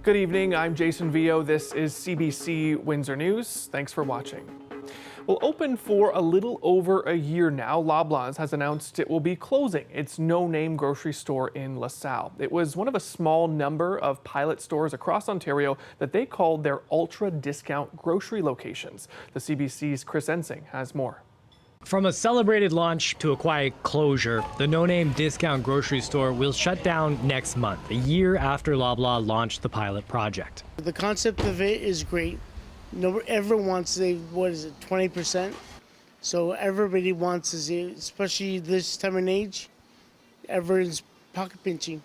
Good evening, I'm Jason Vio. This is CBC Windsor News. Thanks for watching. Well, open for a little over a year now, Loblaws has announced it will be closing its no-name grocery store in LaSalle. It was one of a small number of pilot stores across Ontario that they called their ultra-discount grocery locations. The CBC's Chris Ensing has more. From a celebrated launch to a quiet closure, the no-name discount grocery store will shut down next month, a year after Loblaw launched the pilot project. The concept of it is great. Everyone wants to save, 20%? So everybody wants to save, especially this time and age, everyone's pocket pinching.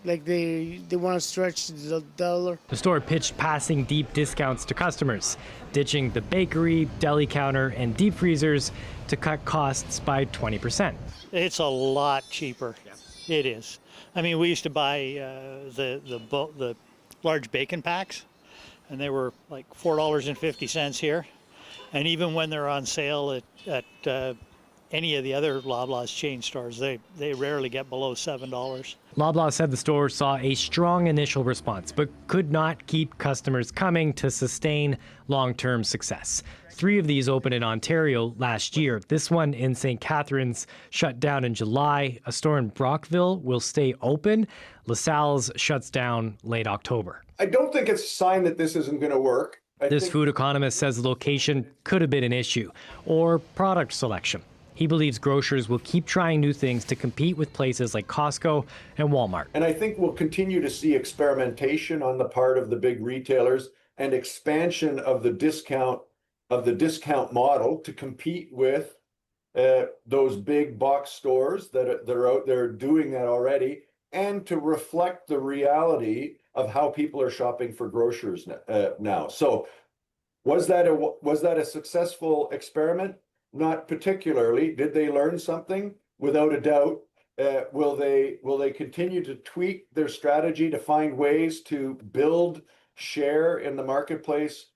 Like they want to stretch the dollar. The store pitched passing deep discounts to customers, ditching the bakery, deli counter, and deep freezers to cut costs by 20%. It's a lot cheaper. Yeah. It is. I mean, we used to buy the large bacon packs, and they were like $4.50 here. And even when they're on sale at any of the other Loblaws chain stores, they rarely get below $7. Loblaw said the store saw a strong initial response, but could not keep customers coming to sustain long-term success. 3 of these opened in Ontario last year. This one in St. Catharines shut down in July. A store in Brockville will stay open. LaSalle's shuts down late October. I don't think it's a sign that this isn't going to work. This food economist says the location could have been an issue, or product selection. He believes grocers will keep trying new things to compete with places like Costco and Walmart. And I think we'll continue to see experimentation on the part of the big retailers and expansion of the discount model to compete with those big box stores that are out there doing that already, and to reflect the reality of how people are shopping for groceries now. So was that a successful experiment? Not particularly. Did they learn something? Without a doubt. Will they continue to tweak their strategy to find ways to build share in the marketplace?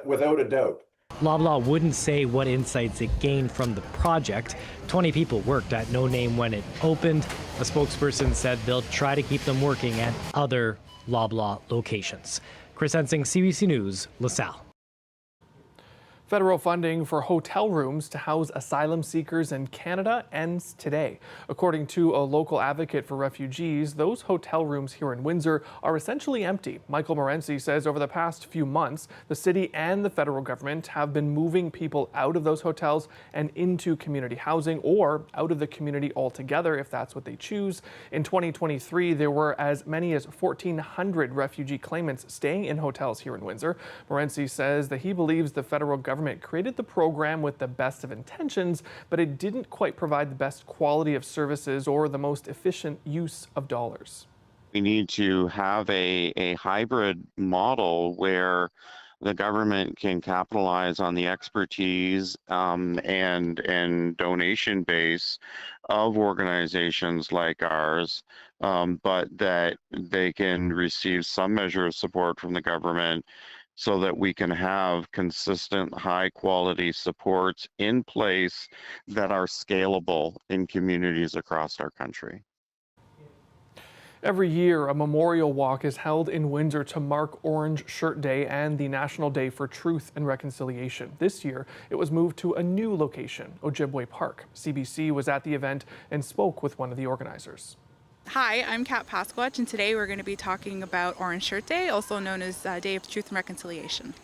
Without a doubt. Loblaw wouldn't say what insights it gained from the project. 20 people worked at No Name when it opened. A spokesperson said they'll try to keep them working at other Loblaw locations. Chris Ensing, CBC News, LaSalle. Federal funding for hotel rooms to house asylum seekers in Canada ends today. According to a local advocate for refugees, those hotel rooms here in Windsor are essentially empty. Michael Morency says over the past few months, the city and the federal government have been moving people out of those hotels and into community housing, or out of the community altogether if that's what they choose. In 2023, there were as many as 1,400 refugee claimants staying in hotels here in Windsor. Morency says that he believes the federal government created the program with the best of intentions, but it didn't quite provide the best quality of services or the most efficient use of dollars. We need to have a hybrid model where the government can capitalize on the expertise and donation base of organizations like ours, but that they can receive some measure of support from the government so that we can have consistent, high-quality supports in place that are scalable in communities across our country. Every year, a memorial walk is held in Windsor to mark Orange Shirt Day and the National Day for Truth and Reconciliation. This year, it was moved to a new location, Ojibwe Park. CBC was at the event and spoke with one of the organizers. Hi, I'm Kat Pasquatch, and today we're going to be talking about Orange Shirt Day, also known as Day of Truth and Reconciliation.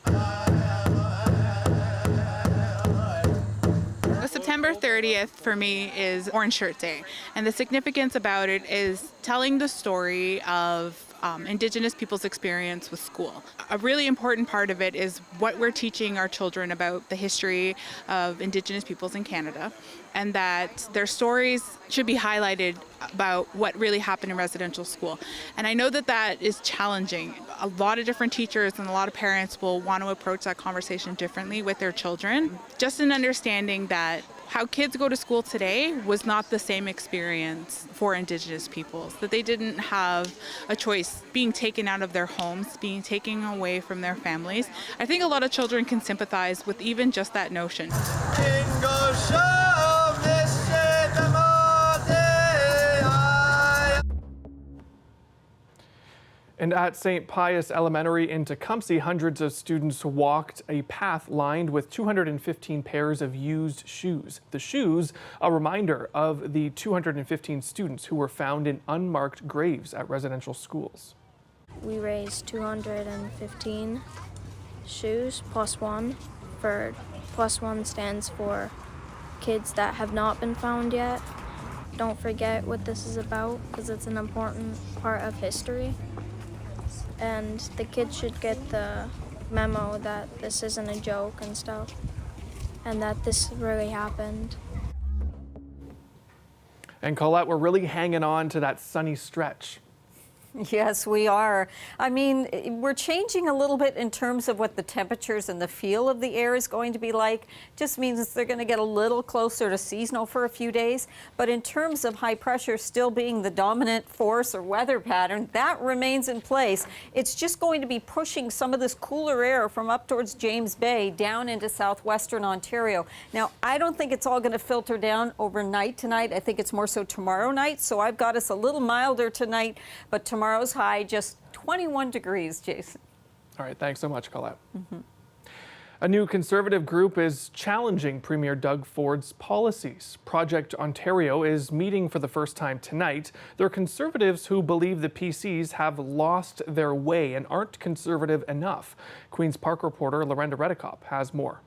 September 30th for me is Orange Shirt Day, and the significance about it is telling the story of Indigenous people's experience with school. A really important part of it is what we're teaching our children about the history of Indigenous peoples in Canada, and that their stories should be highlighted about what really happened in residential school. And I know that that is challenging. A lot of different teachers and a lot of parents will want to approach that conversation differently with their children. Just an understanding that how kids go to school today was not the same experience for Indigenous peoples, that they didn't have a choice being taken out of their homes, being taken away from their families. I think a lot of children can sympathize with even just that notion. And at St. Pius Elementary in Tecumseh, hundreds of students walked a path lined with 215 pairs of used shoes. The shoes, a reminder of the 215 students who were found in unmarked graves at residential schools. We raised 215 shoes plus one. Plus one stands for kids that have not been found yet. Don't forget what this is about, because it's an important part of history. And the kids should get the memo that this isn't a joke and stuff, and that this really happened. And Colette, we're really hanging on to that sunny stretch. Yes, we are. I mean, we're changing a little bit in terms of what the temperatures and the feel of the air is going to be like. Just means they're going to get a little closer to seasonal for a few days. But in terms of high pressure still being the dominant force or weather pattern, that remains in place. It's just going to be pushing some of this cooler air from up towards James Bay down into southwestern Ontario. Now, I don't think it's all going to filter down overnight tonight. I think it's more so tomorrow night. So I've got us a little milder tonight, but tomorrow's high just 21 degrees, Jason. All right, thanks so much, Colette. A new Conservative group is challenging Premier Doug Ford's policies. Project Ontario is meeting for the first time tonight. They're Conservatives who believe the PCs have lost their way and aren't conservative enough. Queen's Park reporter Lorenda Redekop has more.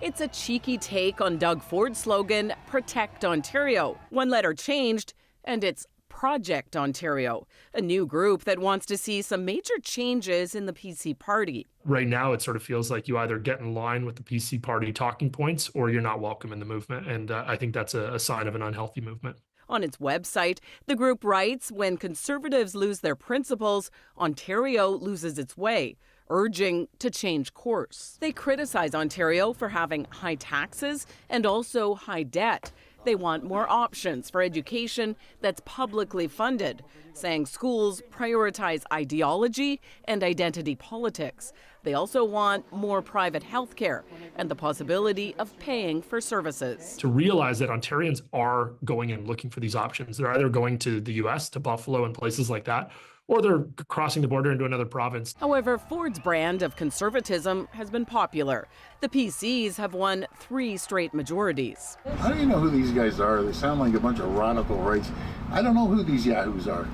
It's a cheeky take on Doug Ford's slogan, Protect Ontario. One letter changed, and it's Project Ontario, a new group that wants to see some major changes in the PC party. Right now, it sort of feels like you either get in line with the PC party talking points or you're not welcome in the movement. And I think that's a sign of an unhealthy movement. On its website, the group writes, when Conservatives lose their principles, Ontario loses its way, urging to change course. They criticize Ontario for having high taxes and also high debt. They want more options for education that's publicly funded, saying schools prioritize ideology and identity politics. They also want more private health care and the possibility of paying for services. To realize that Ontarians are going and looking for these options. They're either going to the U.S., to Buffalo and places like that, or they're crossing the border into another province. However, Ford's brand of conservatism has been popular. The PCs have won 3 straight majorities. I don't even know who these guys are. They sound like a bunch of radical rights. I don't know who these yahoos are.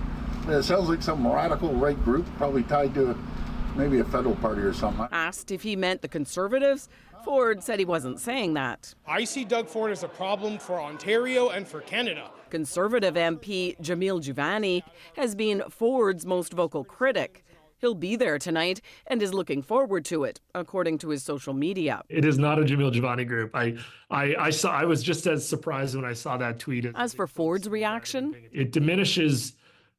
It sounds like some radical right group, probably tied to maybe a federal party or something. Asked if he meant the Conservatives, Ford said he wasn't saying that. I see Doug Ford as a problem for Ontario and for Canada. Conservative MP Jamil Juvani has been Ford's most vocal critic. He'll be there tonight and is looking forward to it, according to his social media. It is not a Jamil Juvani group. I was just as surprised when I saw that tweet. As for Ford's reaction, it diminishes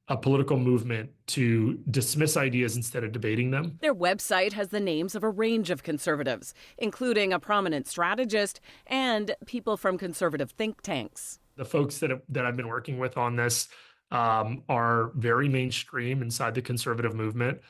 a political movement to dismiss ideas instead of debating them. Their website has the names of a range of Conservatives, including a prominent strategist and people from Conservative think tanks. The folks that I've been working with on this are very mainstream inside the Conservative movement.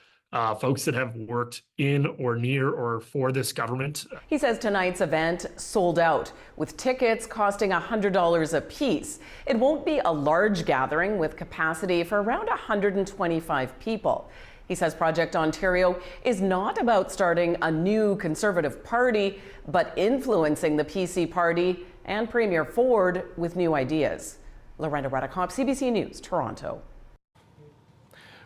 Folks that have worked in or near or for this government. He says tonight's event sold out, with tickets costing $100 a piece. It won't be a large gathering with capacity for around 125 people. He says Project Ontario is not about starting a new Conservative party, but influencing the PC party and Premier Ford with new ideas. Lorenda Redekop, CBC News, Toronto.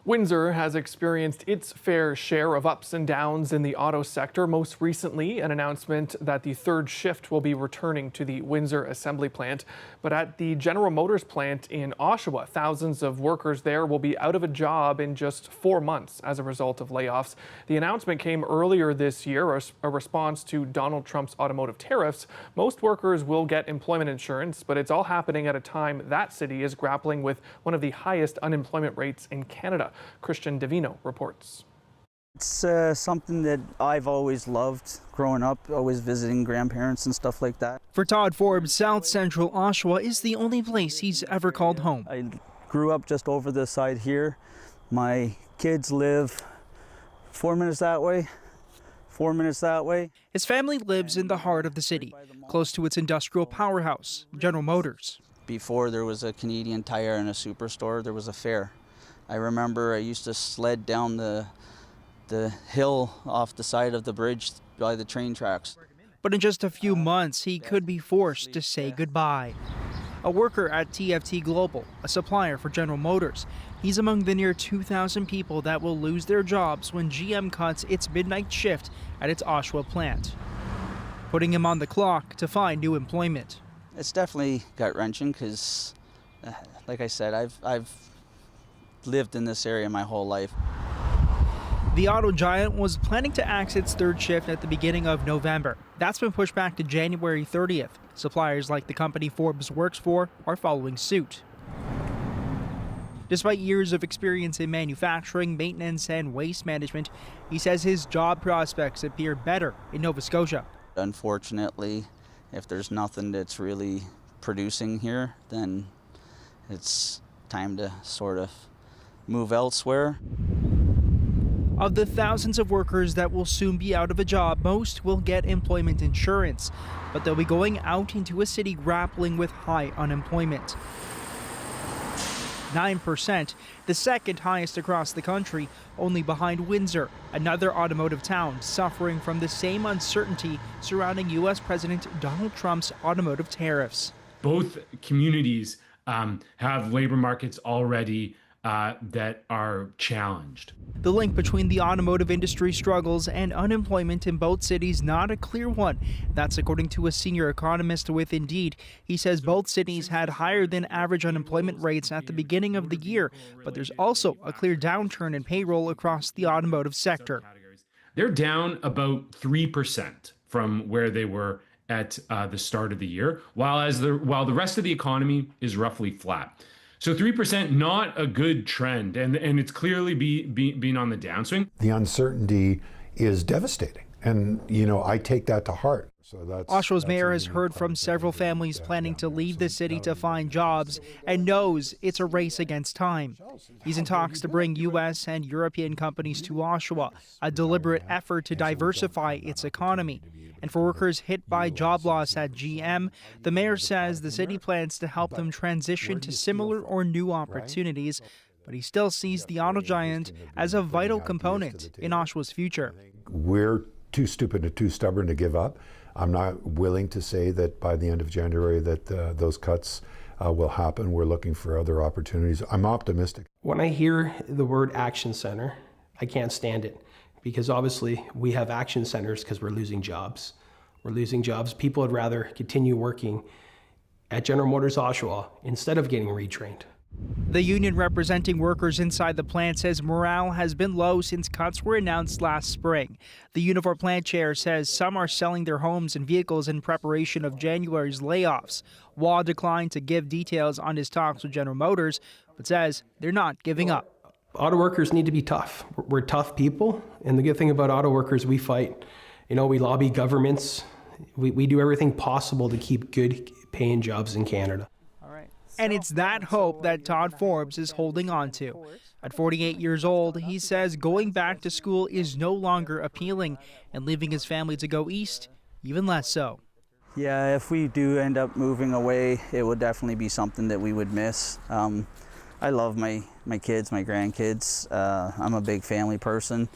Windsor has experienced its fair share of ups and downs in the auto sector. Most recently, an announcement that the third shift will be returning to the Windsor assembly plant. But at the General Motors plant in Oshawa, thousands of workers there will be out of a job in just 4 months as a result of layoffs. The announcement came earlier this year, a response to Donald Trump's automotive tariffs. Most workers will get employment insurance, but it's all happening at a time that city is grappling with one of the highest unemployment rates in Canada. Christian Davino reports. It's something that I've always loved growing up, always visiting grandparents and stuff like that. For Todd Forbes, South Central Oshawa is the only place he's ever called home. I grew up just over this side here. My kids live 4 minutes that way, 4 minutes that way. His family lives in the heart of the city, close to its industrial powerhouse, General Motors. Before there was a Canadian Tire and a Superstore, there was a fair. I remember I used to sled down the hill off the side of the bridge by the train tracks. But in just a few months, he could be forced to say goodbye. A worker at TFT Global, a supplier for General Motors, he's among the near 2,000 people that will lose their jobs when GM cuts its midnight shift at its Oshawa plant, putting him on the clock to find new employment. It's definitely gut-wrenching because, like I said, I've lived in this area my whole life. The auto giant was planning to axe its third shift at the beginning of November. That's been pushed back to January 30th. Suppliers like the company Forbes works for are following suit. Despite years of experience in manufacturing, maintenance, and waste management, he says his job prospects appear better in Nova Scotia. Unfortunately, if there's nothing that's really producing here, then it's time to sort of move elsewhere. Of the thousands of workers that will soon be out of a job, most will get employment insurance, but they'll be going out into a city grappling with high unemployment. 9%, the second highest across the country, only behind Windsor, another automotive town suffering from the same uncertainty surrounding U.S. President Donald Trump's automotive tariffs. Both communities have labor markets already that are challenged. The link between the automotive industry struggles and unemployment in both cities not a clear one. That's according to a senior economist with Indeed. He says both cities had higher than average unemployment rates at the beginning of the year, but there's also a clear downturn in payroll across the automotive sector. They're down about 3% from where they were at the start of the year, while the rest of the economy is roughly flat. So 3%, not a good trend, and it's clearly been on the downswing. The uncertainty is devastating, and I take that to heart. So Oshawa's mayor has heard from several families planning to leave the city to find jobs and knows it's a race against time. He's in talks to bring U.S. and European companies to Oshawa, a deliberate effort to diversify its economy. And for workers hit by job loss at GM, the mayor says the city plans to help them transition to similar or new opportunities, but he still sees the auto giant as a vital component in Oshawa's future. We're too stupid and too stubborn to give up. I'm not willing to say that by the end of January that those cuts will happen. We're looking for other opportunities. I'm optimistic. When I hear the word action center, I can't stand it, because obviously we have action centers because we're losing jobs. We're losing jobs. People would rather continue working at General Motors Oshawa instead of getting retrained. The union representing workers inside the plant says morale has been low since cuts were announced last spring. The Unifor plant chair says some are selling their homes and vehicles in preparation of January's layoffs. Waugh declined to give details on his talks with General Motors, but says they're not giving up. Auto workers need to be tough. We're tough people, and the good thing about auto workers, we fight. We lobby governments. We do everything possible to keep good paying jobs in Canada. And it's that hope that Todd Forbes is holding on to. At 48 years old, he says going back to school is no longer appealing, and leaving his family to go east, even less so. Yeah, if we do end up moving away, it would definitely be something that we would miss. I love my kids, my grandkids. I'm a big family person.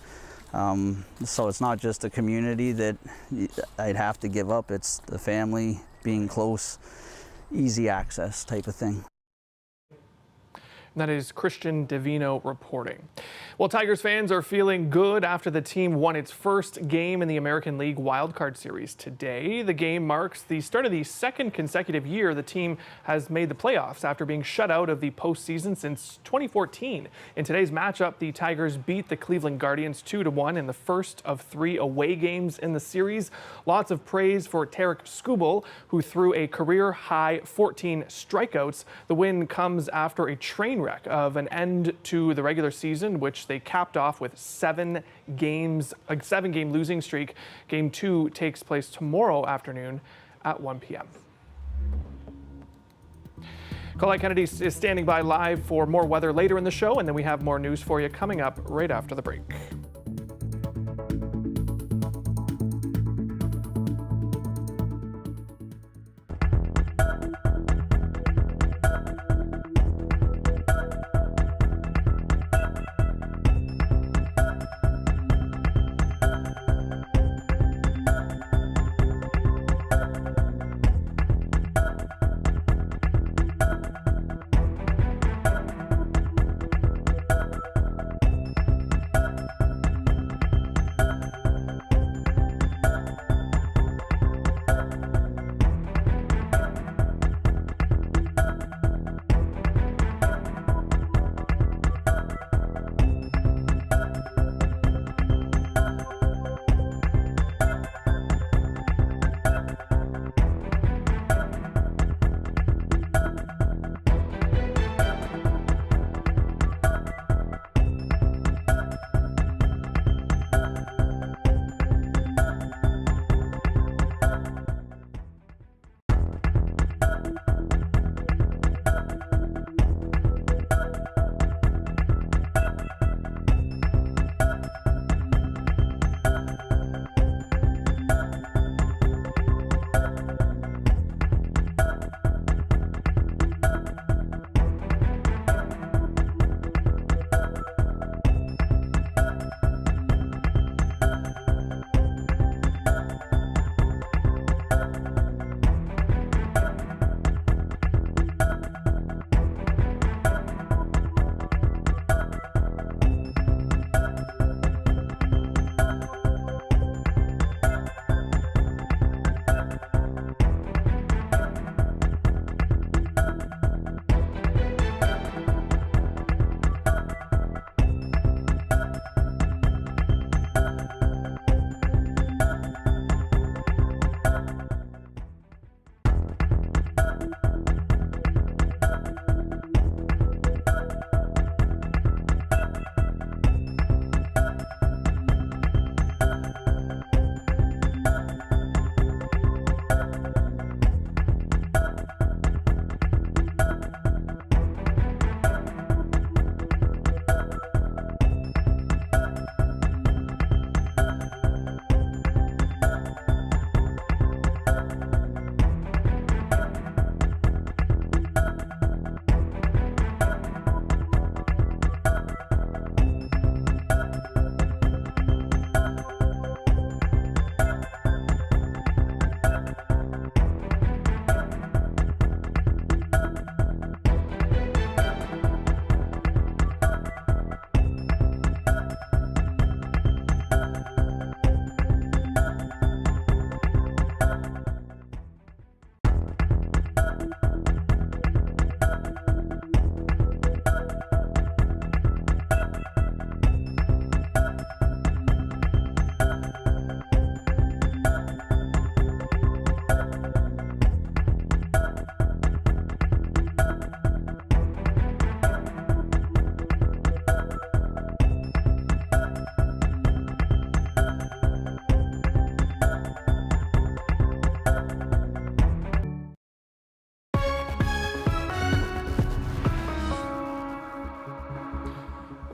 So it's not just a community that I'd have to give up, it's the family, being close, easy access type of thing. And that is Christian Davino reporting. Well, Tigers fans are feeling good after the team won its first game in the American League Wildcard Series today. The game marks the start of the second consecutive year the team has made the playoffs after being shut out of the postseason since 2014. In today's matchup, the Tigers beat the Cleveland Guardians 2-1 in the first of 3 away games in the series. Lots of praise for Tarek Skubal, who threw a career-high 14 strikeouts. The win comes after a train wreck of an end to the regular season, which they capped off with 7 games, a 7-game losing streak. Game 2 takes place tomorrow afternoon at 1 p.m. Colette Kennedy is standing by live for more weather later in the show, and then we have more news for you coming up right after the break.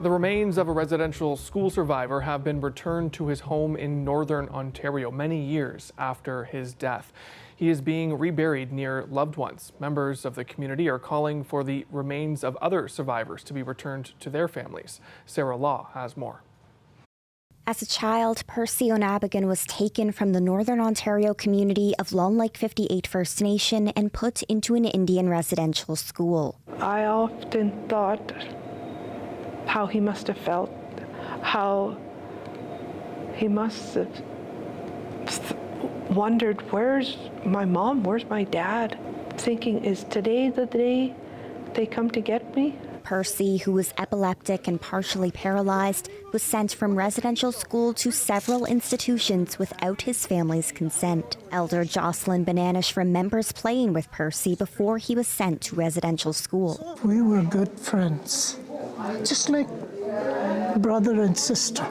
The remains of a residential school survivor have been returned to his home in northern Ontario many years after his death. He is being reburied near loved ones. Members of the community are calling for the remains of other survivors to be returned to their families. Sarah Law has more. As a child, Percy O'Nabigan was taken from the Northern Ontario community of Long Lake 58 First Nation and put into an Indian residential school. I often thought how he must have felt, how he must have wondered, where's my mom, where's my dad? Thinking, is today the day they come to get me? Percy, who was epileptic and partially paralyzed, was sent from residential school to several institutions without his family's consent. Elder Jocelyn Bananish remembers playing with Percy before he was sent to residential school. We were good friends, just like brother and sister.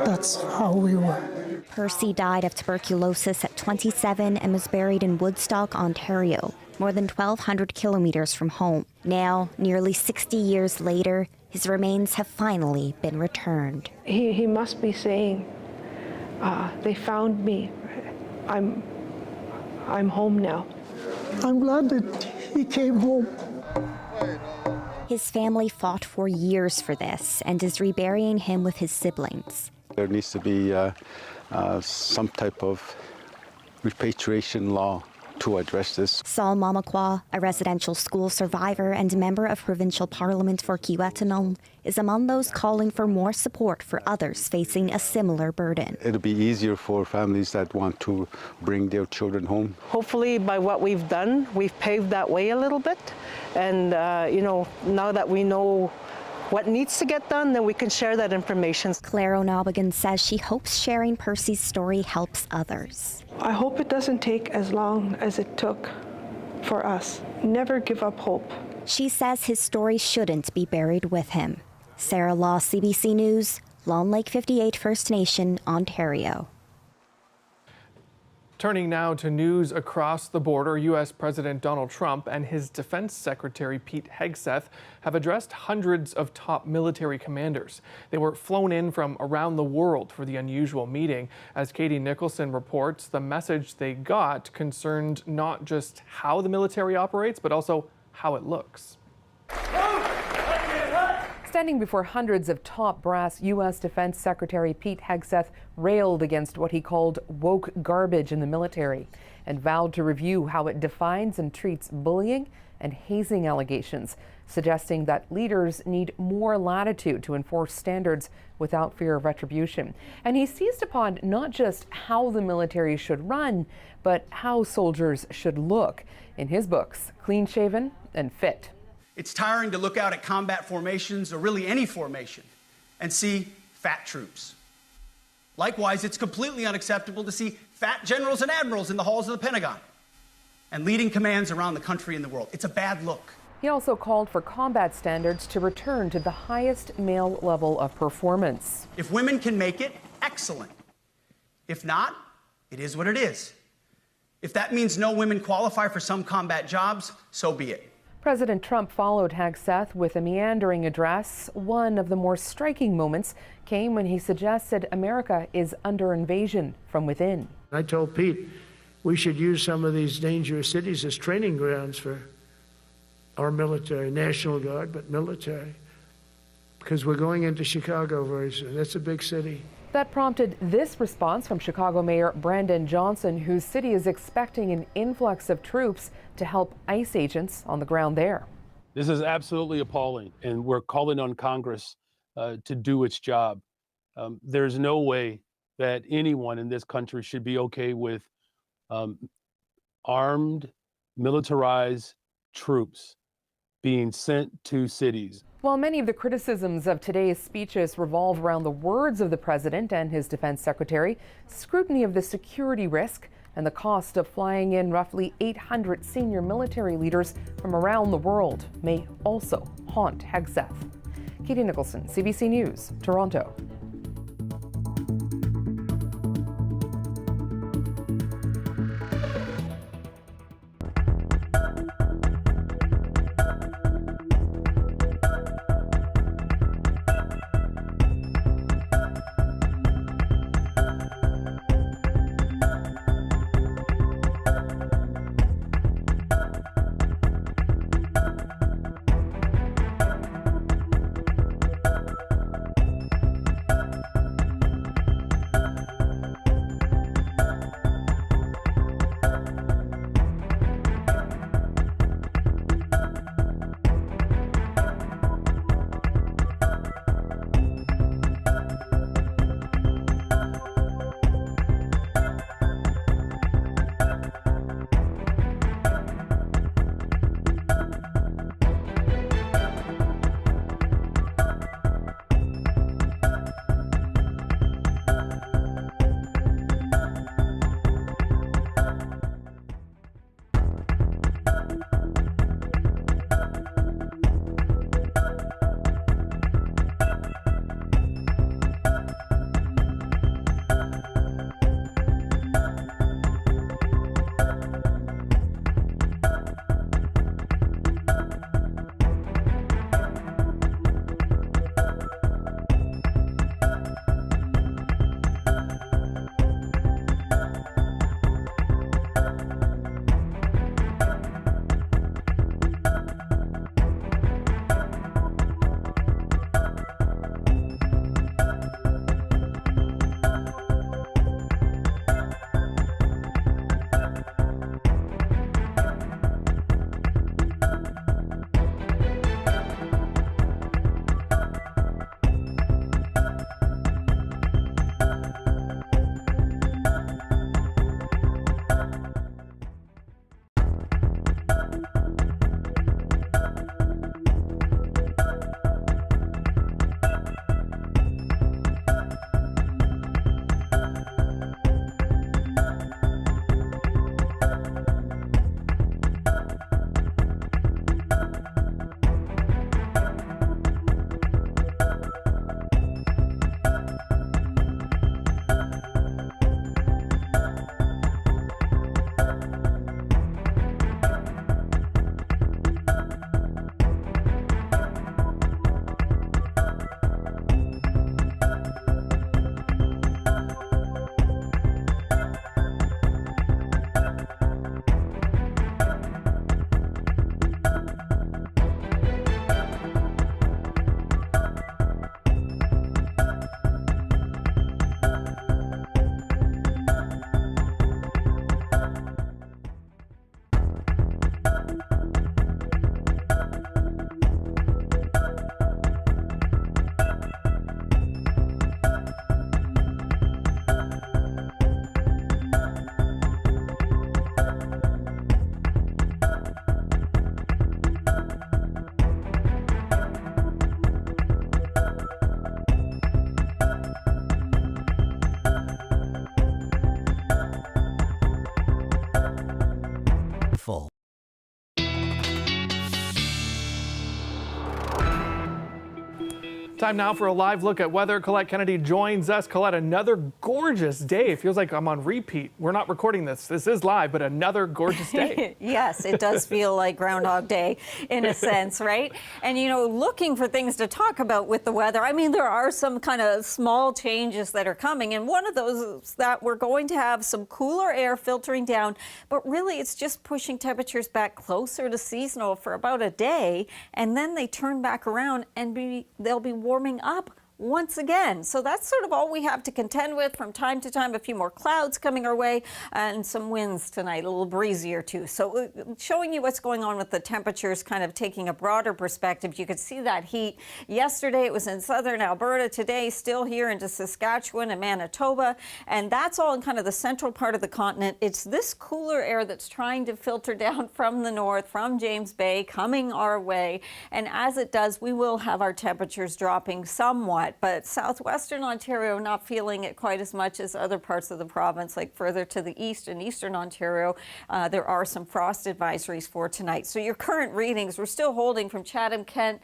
That's how we were. Percy died of tuberculosis at 27 and was buried in Woodstock, Ontario, more than 1,200 kilometers from home. Now, nearly 60 years later, his remains have finally been returned. He must be saying, they found me. I'm home now. I'm glad that he came home. His family fought for years for this and is reburying him with his siblings. There needs to be some type of repatriation law to address this. Saul Mamakwa, a residential school survivor and member of provincial parliament for Kiiwetinoong, is among those calling for more support for others facing a similar burden. It'll be easier for families that want to bring their children home. Hopefully by what we've done, we've paved that way a little bit. And, now that we know what needs to get done, then we can share that information. Claire O'Nabigan says she hopes sharing Percy's story helps others. I hope it doesn't take as long as it took for us. Never give up hope. She says his story shouldn't be buried with him. Sarah Law, CBC News, Long Lake 58 First Nation, Ontario. Turning now to news across the border, U.S. President Donald Trump and his Defense Secretary Pete Hegseth have addressed hundreds of top military commanders. They were flown in from around the world for the unusual meeting. As Katie Nicholson reports, the message they got concerned not just how the military operates, but also how it looks. Standing before hundreds of top brass, U.S. Defense Secretary Pete Hegseth railed against what he called woke garbage in the military and vowed to review how it defines and treats bullying and hazing allegations, suggesting that leaders need more latitude to enforce standards without fear of retribution. And he seized upon not just how the military should run, but how soldiers should look. In his books, Clean Shaven and Fit. It's tiring to look out at combat formations, or really any formation, and see fat troops. Likewise, it's completely unacceptable to see fat generals and admirals in the halls of the Pentagon and leading commands around the country and the world. It's a bad look. He also called for combat standards to return to the highest male level of performance. If women can make it, excellent. If not, it is what it is. If that means no women qualify for some combat jobs, so be it. President Trump followed Hegseth with a meandering address. One of the more striking moments came when he suggested America is under invasion from within. I told Pete we should use some of these dangerous cities as training grounds for our military, National Guard, but military, because we're going into Chicago very soon. That's a big city. That prompted this response from Chicago Mayor Brandon Johnson, whose city is expecting an influx of troops to help ICE agents on the ground there. This is absolutely appalling, and we're calling on Congress to do its job. There's no way that anyone in this country should be okay with armed, militarized troops being sent to cities. While many of the criticisms of today's speeches revolve around the words of the president and his defense secretary, scrutiny of the security risk and the cost of flying in roughly 800 senior military leaders from around the world may also haunt Hegseth. Katie Nicholson, CBC News, Toronto. Time now for a live look at weather. Colette Kennedy joins us. Colette, another gorgeous day. It feels like I'm on repeat. We're not recording this. This is live, but another gorgeous day. Yes, it does feel like Groundhog Day in a sense, right? And, you know, looking for things to talk about with the weather, I mean, there are some kind of small changes that are coming. And one of those is that we're going to have some cooler air filtering down, but really it's just pushing temperatures back closer to seasonal for about a day. And then they turn back around and they'll be warming up once again. So that's sort of all we have to contend with. From time to time, a few more clouds coming our way and some winds tonight, a little breezier too. So showing you what's going on with the temperatures, kind of taking a broader perspective. You could see that heat. Yesterday it was in southern Alberta. Today still here into Saskatchewan and Manitoba. And that's all in kind of the central part of the continent. It's this cooler air that's trying to filter down from the north, from James Bay, coming our way. And as it does, we will have our temperatures dropping somewhat. But southwestern Ontario not feeling it quite as much as other parts of the province, like further to the east and eastern Ontario. There are some frost advisories for tonight. So your current readings, we're still holding from Chatham, Kent,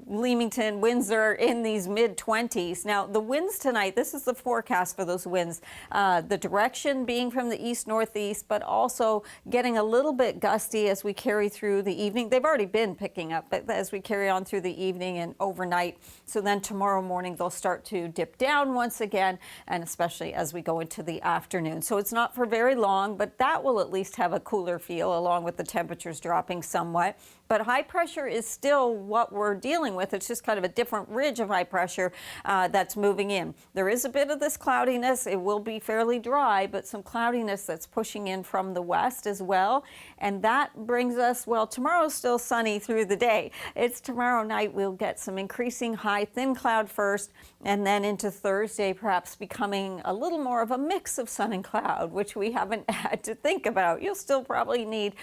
Leamington, Windsor in these mid-20s. Now, the winds tonight, this is the forecast for those winds. The direction being from the east-northeast, but also getting a little bit gusty as we carry through the evening. They've already been picking up, but as we carry on through the evening and overnight. So then tomorrow morning they'll start to dip down once again, and especially as we go into the afternoon. So it's not for very long, but that will at least have a cooler feel along with the temperatures dropping somewhat. But high pressure is still what we're dealing with. It's just kind of a different ridge of high pressure that's moving in. There is a bit of this cloudiness. It will be fairly dry, but some cloudiness that's pushing in from the west as well. And that brings us, well, tomorrow's still sunny through the day. It's tomorrow night we'll get some increasing high thin cloud first, and then into Thursday perhaps becoming a little more of a mix of sun and cloud, which we haven't had to think about. You'll still probably need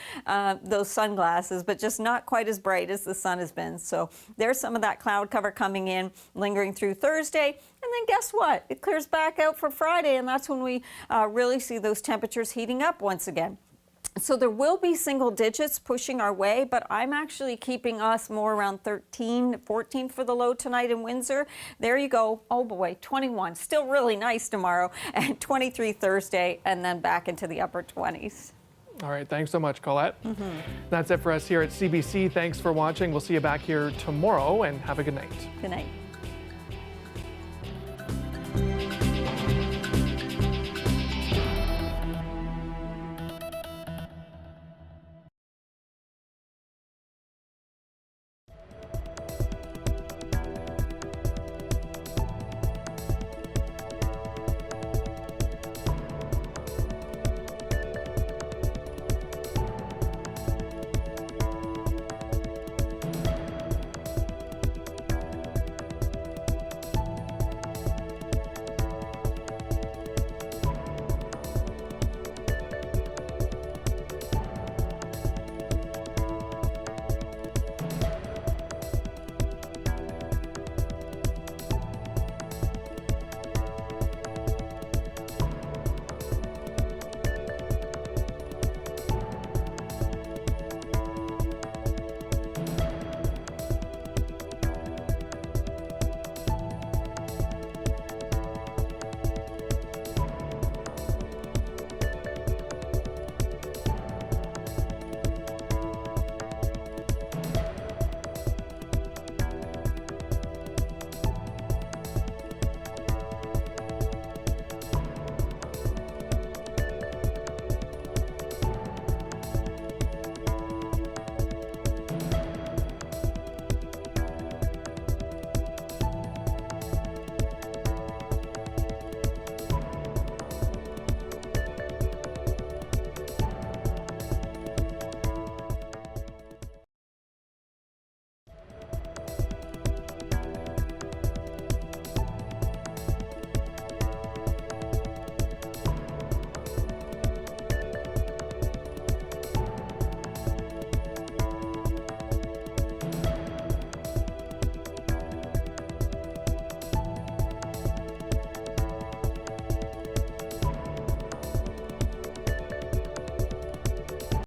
those sunglasses, but just not quite as bright as the sun has been. So there's some of that cloud cover coming in, lingering through Thursday. And then guess what? It clears back out for Friday, and that's when we really see those temperatures heating up once again. So there will be single digits pushing our way, but I'm actually keeping us more around 13, 14 for the low tonight in Windsor. There you go. Oh boy, 21. Still really nice tomorrow, and 23 Thursday, and then back into the upper 20s. All right, thanks so much, Colette. That's it for us here at CBC. Thanks for watching. We'll see you back here tomorrow, and have a good night. Good night.